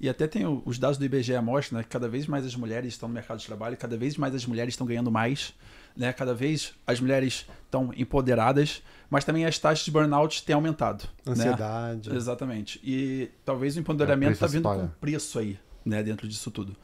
E até tem os dados do IBGE mostram, né, que cada vez mais as mulheres estão no mercado de trabalho, cada vez mais as mulheres estão ganhando mais, né, cada vez as mulheres estão empoderadas, mas também as taxas de burnout têm aumentado. Ansiedade. Né? Exatamente. E talvez o empoderamento está vindo com preço aí, né, dentro disso tudo.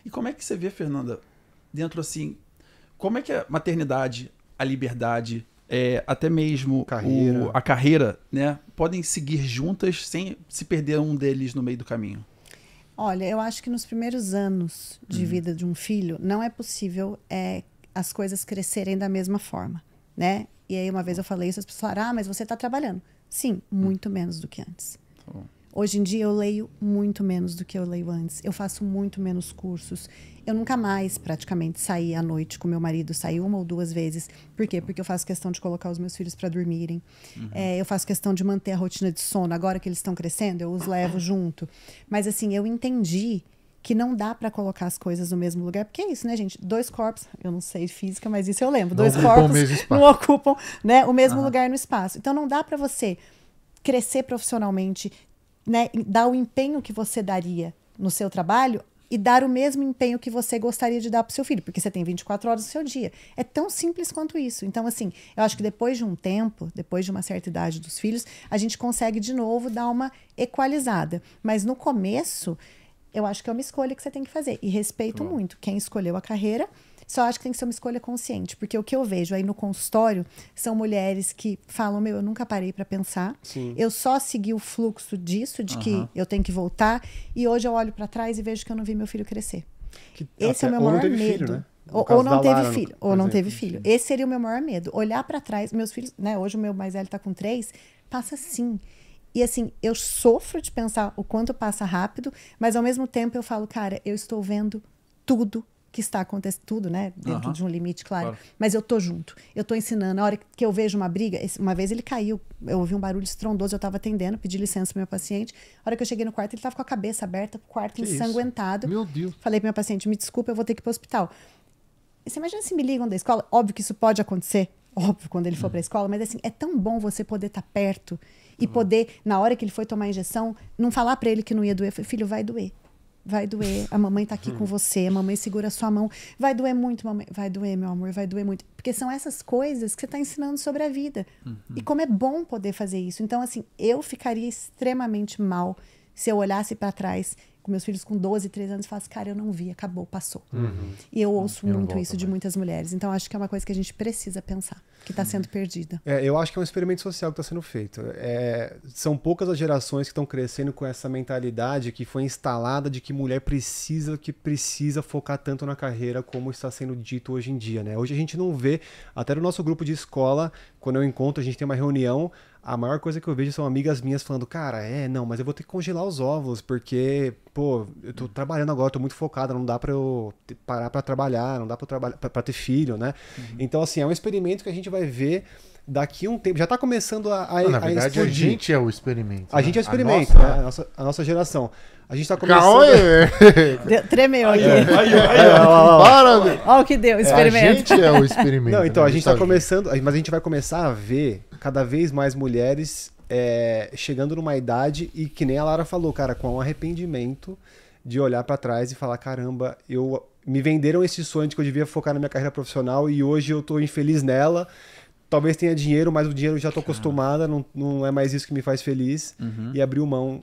E como é que você vê, Fernanda, dentro assim, como é que a maternidade, a liberdade, até mesmo a carreira, né, podem seguir juntas sem se perder um deles no meio do caminho? Olha, eu acho que nos primeiros anos de vida de um filho, não é possível as coisas crescerem da mesma forma, né? E aí uma vez eu falei isso, as pessoas falaram, mas você está trabalhando. Sim, muito menos do que antes. Tá bom. Hoje em dia eu leio muito menos do que eu leio antes. Eu faço muito menos cursos. Eu nunca mais praticamente saí à noite com meu marido. Saí 1 ou 2 vezes. Por quê? Porque eu faço questão de colocar os meus filhos para dormirem. Eu faço questão de manter a rotina de sono. Agora que eles estão crescendo, eu os levo junto. Mas assim, eu entendi que não dá para colocar as coisas no mesmo lugar. Porque é isso, né, gente? 2 corpos, eu não sei física, mas isso eu lembro. 2 corpos não ocupam, né, o mesmo lugar no espaço. Então não dá para você crescer profissionalmente, né, dar o empenho que você daria no seu trabalho e dar o mesmo empenho que você gostaria de dar para o seu filho, porque você tem 24 horas no seu dia. É tão simples quanto isso. Então, assim, eu acho que depois de um tempo, depois de uma certa idade dos filhos, a gente consegue de novo dar uma equalizada. Mas no começo, eu acho que é uma escolha que você tem que fazer. E respeito muito quem escolheu a carreira. Só acho que tem que ser uma escolha consciente, porque o que eu vejo aí no consultório são mulheres que falam, eu nunca parei para pensar, eu só segui o fluxo disso, de que eu tenho que voltar, e hoje eu olho para trás e vejo que eu não vi meu filho crescer. Esse é o meu maior medo. Filho, né? Ou não teve filho, ou não teve filho. Esse seria o meu maior medo. Olhar para trás, meus filhos, né, hoje o meu mais velho tá com 3, passa assim. E assim, eu sofro de pensar o quanto passa rápido, mas ao mesmo tempo eu falo, cara, eu estou vendo tudo que está acontecendo, tudo, né? Dentro de um limite, claro. Mas eu tô junto. Eu tô ensinando. A hora que eu vejo uma briga, uma vez ele caiu, eu ouvi um barulho estrondoso, eu tava atendendo, pedi licença pro meu paciente. A hora que eu cheguei no quarto, ele tava com a cabeça aberta, o quarto ensanguentado. Meu Deus. Falei pro meu paciente, me desculpa, eu vou ter que ir pro hospital. E você imagina se me ligam da escola? Óbvio que isso pode acontecer, óbvio, quando ele for pra escola, mas assim, é tão bom você poder estar perto e poder, na hora que ele foi tomar a injeção, não falar pra ele que não ia doer. Eu falei, filho, vai doer. Vai doer, a mamãe tá aqui com você, a mamãe segura a sua mão, vai doer muito, mamãe, vai doer, meu amor, vai doer muito, porque são essas coisas que você tá ensinando sobre a vida, e como é bom poder fazer isso. Então, assim, eu ficaria extremamente mal se eu olhasse para trás, com meus filhos com 12, 13 anos, e falasse, cara, eu não vi, acabou, passou. E eu ouço muito isso de muitas mulheres, então acho que é uma coisa que a gente precisa pensar, que está sendo perdida. Eu acho que é um experimento social que está sendo feito. São poucas as gerações que estão crescendo com essa mentalidade que foi instalada de que mulher precisa focar tanto na carreira como está sendo dito hoje em dia, né? Hoje a gente não vê, até no nosso grupo de escola, quando eu encontro, a gente tem uma reunião, a maior coisa que eu vejo são amigas minhas falando, cara, não, mas eu vou ter que congelar os ovos, porque, pô, eu tô trabalhando agora, tô muito focada, não dá pra eu parar pra trabalhar, não dá pra eu trabalhar, pra ter filho, né? Então, assim, é um experimento que a gente vai ver daqui a um tempo. Já tá começando a Na verdade, explodir. a gente é o experimento. A gente é o experimento, a nossa geração. A gente tá começando... Tremeu aqui. Para, meu. Olha o que deu, experimento. A gente é o experimento. Não, então, a gente tá começando, mas a gente vai começar a ver cada vez mais mulheres chegando numa idade e que nem a Lara falou, cara, com um arrependimento de olhar pra trás e falar, caramba, me venderam esse sonho de que eu devia focar na minha carreira profissional e hoje eu tô infeliz nela. Talvez tenha dinheiro, mas o dinheiro eu já tô acostumada, não é mais isso que me faz feliz. E abriu mão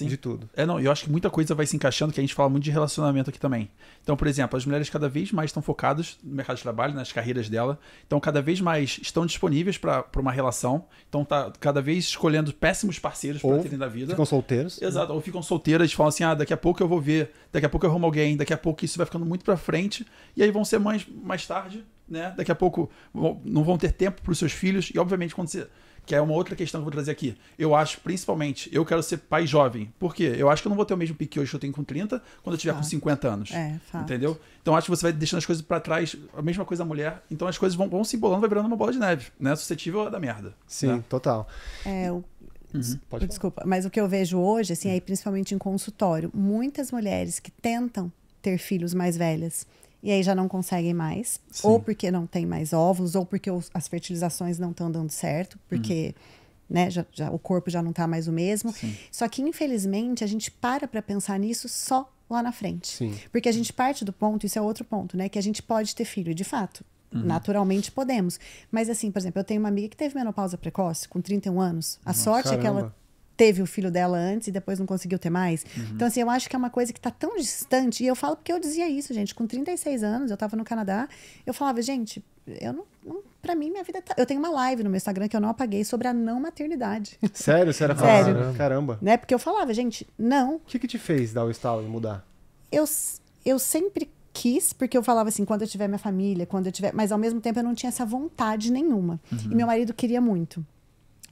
de tudo. Eu acho que muita coisa vai se encaixando, que a gente fala muito de relacionamento aqui também. Então, por exemplo, as mulheres cada vez mais estão focadas no mercado de trabalho, nas carreiras dela. Então, cada vez mais estão disponíveis para uma relação. Então, tá cada vez escolhendo péssimos parceiros para terem da vida. Ficam solteiros. Exato, ou ficam solteiras e falam assim, daqui a pouco eu vou ver, daqui a pouco eu arrumo alguém, daqui a pouco isso vai ficando muito para frente. E aí vão ser mães mais tarde, né? Daqui a pouco não vão ter tempo para os seus filhos. E, obviamente, quando você... Que é uma outra questão que eu vou trazer aqui. Eu acho, principalmente, eu quero ser pai jovem. Por quê? Eu acho que eu não vou ter o mesmo pique hoje que eu tenho com 30, quando eu tiver com 50 anos. Entendeu? Então, acho que você vai deixando as coisas pra trás. A mesma coisa a mulher. Então, as coisas vão se embolando, vai virando uma bola de neve. Né? Suscetível da merda. Sim, né? Total. Desculpa, mas o que eu vejo hoje, assim, aí principalmente em consultório, muitas mulheres que tentam ter filhos mais velhas e aí já não conseguem mais, ou porque não tem mais óvulos, ou porque as fertilizações não estão dando certo, porque né? O corpo já não tá mais o mesmo. Sim. Só que, infelizmente, a gente para pensar nisso só lá na frente. Sim. Porque a gente parte do ponto, isso é outro ponto, né? Que a gente pode ter filho, de fato. Naturalmente podemos. Mas assim, por exemplo, eu tenho uma amiga que teve menopausa precoce, com 31 anos. A sorte é que ela caramba. teve o filho dela antes e depois não conseguiu ter mais. Então, assim, eu acho que é uma coisa que tá tão distante. E eu falo porque eu dizia isso, gente. Com 36 anos, eu tava no Canadá. Eu falava, gente, eu não pra mim, minha vida tá... Eu tenho uma live no meu Instagram que eu não apaguei sobre a não maternidade. Sério? Você era Sério. falando? Caramba. Né? Porque eu falava, gente, não. O que te fez dar o estalo e mudar? Eu sempre quis, porque eu falava assim, quando eu tiver minha família, quando eu tiver... Mas, ao mesmo tempo, eu não tinha essa vontade nenhuma. E meu marido queria muito.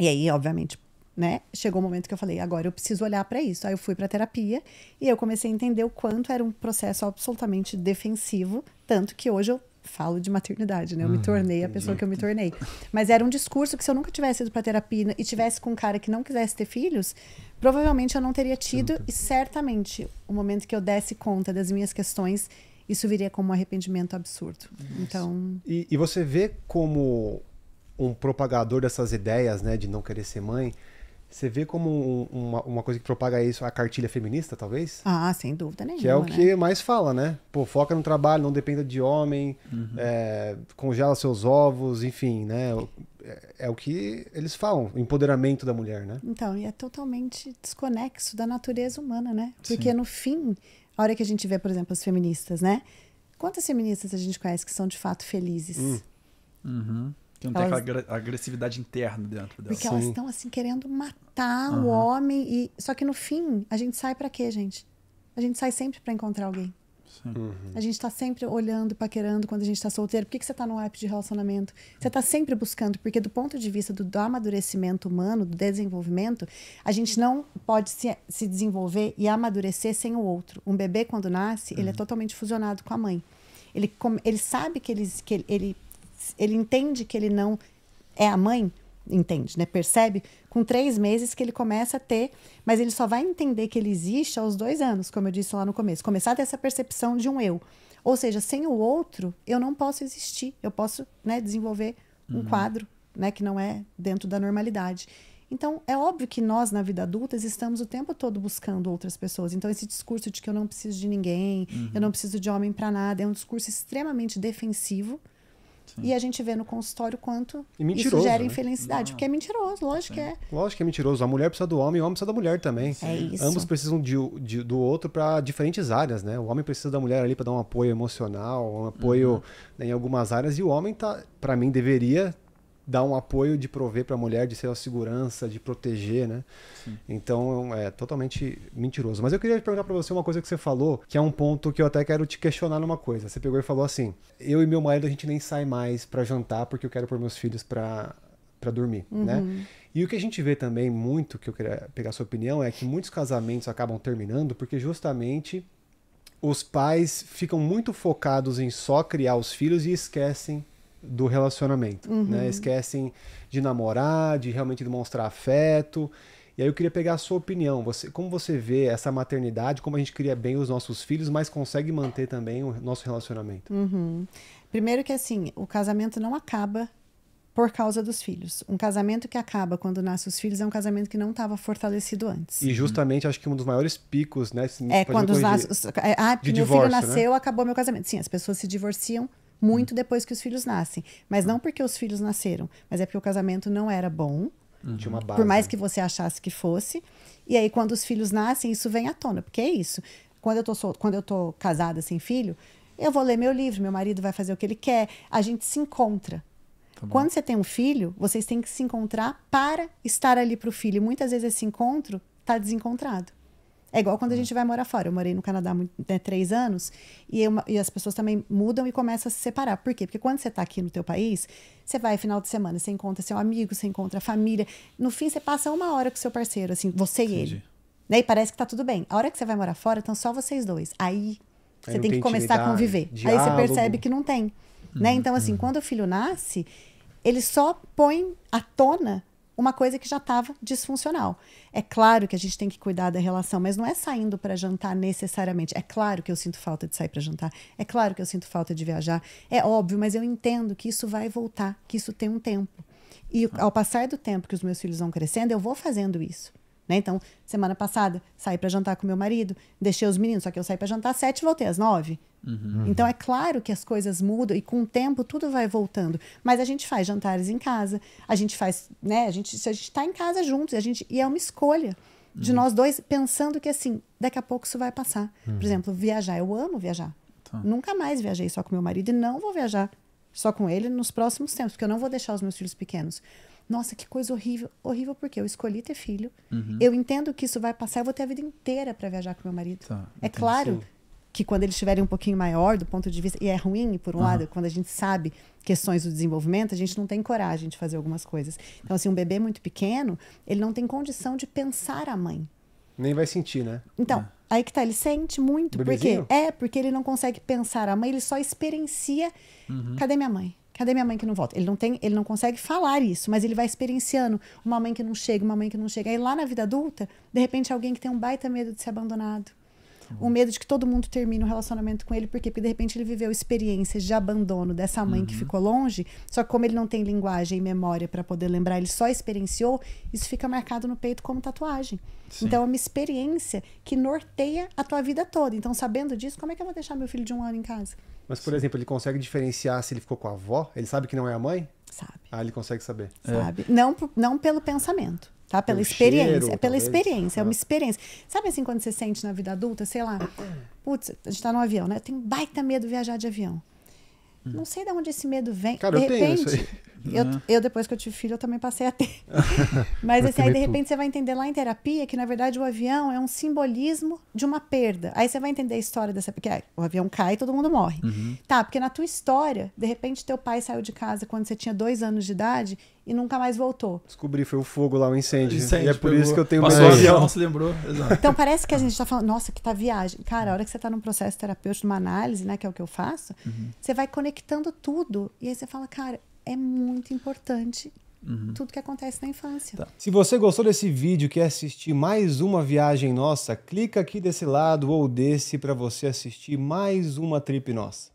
E aí, obviamente, né? Chegou o momento que eu falei, agora eu preciso olhar para isso. Aí eu fui para terapia e eu comecei a entender o quanto era um processo absolutamente defensivo, tanto que hoje eu falo de maternidade, né? Eu me tornei a pessoa que eu me tornei. Mas era um discurso que se eu nunca tivesse ido para terapia e tivesse com um cara que não quisesse ter filhos, provavelmente eu não teria tido e certamente o momento que eu desse conta das minhas questões, isso viria como um arrependimento absurdo. Então... E você vê como um propagador dessas ideias, né, de não querer ser mãe, você vê como uma coisa que propaga isso, a cartilha feminista, talvez? Ah, sem dúvida nenhuma. Que é o né? que mais fala, né? Pô, foca no trabalho, não dependa de homem, congela seus ovos, enfim, né? É o que eles falam, o empoderamento da mulher, né? Então, e é totalmente desconexo da natureza humana, né? Porque no fim, a hora que a gente vê, por exemplo, as feministas, né? Quantas feministas a gente conhece que são de fato felizes? Que não tem aquela agressividade interna dentro dela. Porque elas estão assim querendo matar o homem e só que no fim a gente sai pra quê, gente? A gente sai sempre pra encontrar alguém. A gente tá sempre olhando, paquerando quando a gente tá solteiro. Por que você tá no app de relacionamento? Você tá sempre buscando, porque do ponto de vista do amadurecimento humano, do desenvolvimento, a gente não pode se desenvolver e amadurecer sem o outro. Um bebê, quando nasce, ele é totalmente fusionado com a mãe. Ele sabe que ele entende que ele não é a mãe, entende, né? Percebe com 3 meses que ele começa a ter, mas ele só vai entender que ele existe aos 2 anos, como eu disse lá no começo. Começar a ter essa percepção de um eu. Ou seja, sem o outro, eu não posso existir. Eu posso, né, desenvolver um quadro, né, que não é dentro da normalidade. Então, é óbvio que nós, na vida adulta, estamos o tempo todo buscando outras pessoas. Então, esse discurso de que eu não preciso de ninguém, eu não preciso de homem para nada, é um discurso extremamente defensivo. E a gente vê no consultório quanto isso gera infelicidade. Porque é mentiroso, lógico que é. Lógico que é mentiroso. A mulher precisa do homem e o homem precisa da mulher também. É isso. Ambos precisam do outro para diferentes áreas, né? O homem precisa da mulher ali para dar um apoio emocional, um apoio em algumas áreas. E o homem, para mim, deveria dar um apoio de prover para a mulher, de ser a segurança, de proteger, né? Sim. Então, é totalmente mentiroso. Mas eu queria perguntar para você uma coisa que você falou, que é um ponto que eu até quero te questionar numa coisa. Você pegou e falou assim, eu e meu marido, a gente nem sai mais para jantar porque eu quero pôr meus filhos para dormir, né? E o que a gente vê também muito, que eu queria pegar a sua opinião, é que muitos casamentos acabam terminando porque justamente os pais ficam muito focados em só criar os filhos e esquecem do relacionamento, né? Esquecem de namorar, de realmente demonstrar afeto. E aí eu queria pegar a sua opinião. Como você vê essa maternidade, como a gente cria bem os nossos filhos, mas consegue manter também o nosso relacionamento? Primeiro que assim, o casamento não acaba por causa dos filhos. Um casamento que acaba quando nascem os filhos é um casamento que não estava fortalecido antes. E justamente acho que um dos maiores picos, né? Quando meu divórcio, filho nasceu, né? Acabou meu casamento. Sim, as pessoas se divorciam muito depois que os filhos nascem. Mas não porque os filhos nasceram, mas é porque o casamento não era bom. Tinha uma base. Por mais que você achasse que fosse. E aí, quando os filhos nascem, isso vem à tona. Porque é isso. Quando eu tô casada sem filho, eu vou ler meu livro, meu marido vai fazer o que ele quer. A gente se encontra. Quando você tem um filho, vocês têm que se encontrar para estar ali para o filho. E muitas vezes esse encontro está desencontrado. É igual quando a gente vai morar fora. Eu morei no Canadá há 3 anos e as pessoas também mudam e começam a se separar. Por quê? Porque quando você está aqui no teu país, você vai final de semana, você encontra seu amigo, você encontra a família. No fim, você passa 1 hora com seu parceiro, assim, você e ele. Né? E parece que tá tudo bem. A hora que você vai morar fora, estão só vocês dois. Aí você tem que começar a conviver. Diálogo. Aí você percebe que não tem. Né? Então, assim, quando o filho nasce, ele só põe à tona uma coisa que já estava disfuncional. É claro que a gente tem que cuidar da relação, mas não é saindo para jantar necessariamente. É claro que eu sinto falta de sair para jantar. É claro que eu sinto falta de viajar. É óbvio, mas eu entendo que isso vai voltar, que isso tem um tempo. E ao passar do tempo que os meus filhos vão crescendo, eu vou fazendo isso. Né? Então, semana passada, saí para jantar com meu marido, deixei os meninos, só que eu saí para jantar às 7 e voltei às 9. Então, é claro que as coisas mudam e com o tempo tudo vai voltando. Mas a gente faz jantares em casa, a gente faz, né? A gente está em casa juntos, e é uma escolha de nós dois, pensando que assim, daqui a pouco isso vai passar. Por exemplo, viajar. Eu amo viajar. Nunca mais viajei só com meu marido e não vou viajar só com ele nos próximos tempos, porque eu não vou deixar os meus filhos pequenos. Nossa, que coisa horrível. Horrível porque eu escolhi ter filho. Eu entendo que isso vai passar, eu vou ter a vida inteira para viajar com meu marido. É claro que quando eles estiverem um pouquinho maior do ponto de vista, e é ruim por um lado, quando a gente sabe questões do desenvolvimento, a gente não tem coragem de fazer algumas coisas. Então, assim, um bebê muito pequeno, ele não tem condição de pensar a mãe. Nem vai sentir, né? Então, aí que tá, ele sente muito. Bebezinho? Porque ele não consegue pensar a mãe, ele só experiencia. Cadê minha mãe? Cadê minha mãe que não volta? Ele não consegue falar isso, mas ele vai experienciando uma mãe que não chega, uma mãe que não chega. Aí lá na vida adulta, de repente alguém que tem um baita medo de ser abandonado. O medo de que todo mundo termine o relacionamento com ele. Por quê? Porque de repente ele viveu experiências de abandono dessa mãe que ficou longe, só que como ele não tem linguagem e memória para poder lembrar, ele só experienciou, isso fica marcado no peito como tatuagem. Então é uma experiência que norteia a tua vida toda. Então, sabendo disso, como é que eu vou deixar meu filho de 1 ano em casa? Mas, por exemplo, ele consegue diferenciar se ele ficou com a avó? Ele sabe que não é a mãe? Sabe. Ah, ele consegue saber. Sabe. Não pelo pensamento. Tá? Pela Pelo experiência. cheiro, É pela talvez. experiência, é uma experiência. Sabe assim, quando você sente na vida adulta, sei lá, putz, a gente tá no avião, né? Tem baita medo de viajar de avião. Não sei de onde esse medo vem. Cara, de eu tenho repente, isso aí. eu depois que eu tive filho, eu também passei a ter. Mas assim, aí de repente você vai entender lá em terapia que, na verdade, o avião é um simbolismo de uma perda. Aí você vai entender a história dessa... Porque o avião cai e todo mundo morre. Tá, porque na tua história, de repente, teu pai saiu de casa quando você tinha 2 anos de idade e nunca mais voltou. Descobri, foi o fogo lá, o incêndio. Incêndio, E é por pegou. isso que eu tenho Passou medo o de avião. avião, se lembrou. Exato. Então parece que a gente tá falando, nossa, que tá viagem. Cara, a hora que você tá num processo terapêutico, numa análise, né, que é o que eu faço, você vai conectando tudo. E aí você fala, cara, é muito importante tudo que acontece na infância. Tá. Se você gostou desse vídeo e quer assistir mais uma viagem nossa, clica aqui desse lado ou desse para você assistir mais uma trip nossa.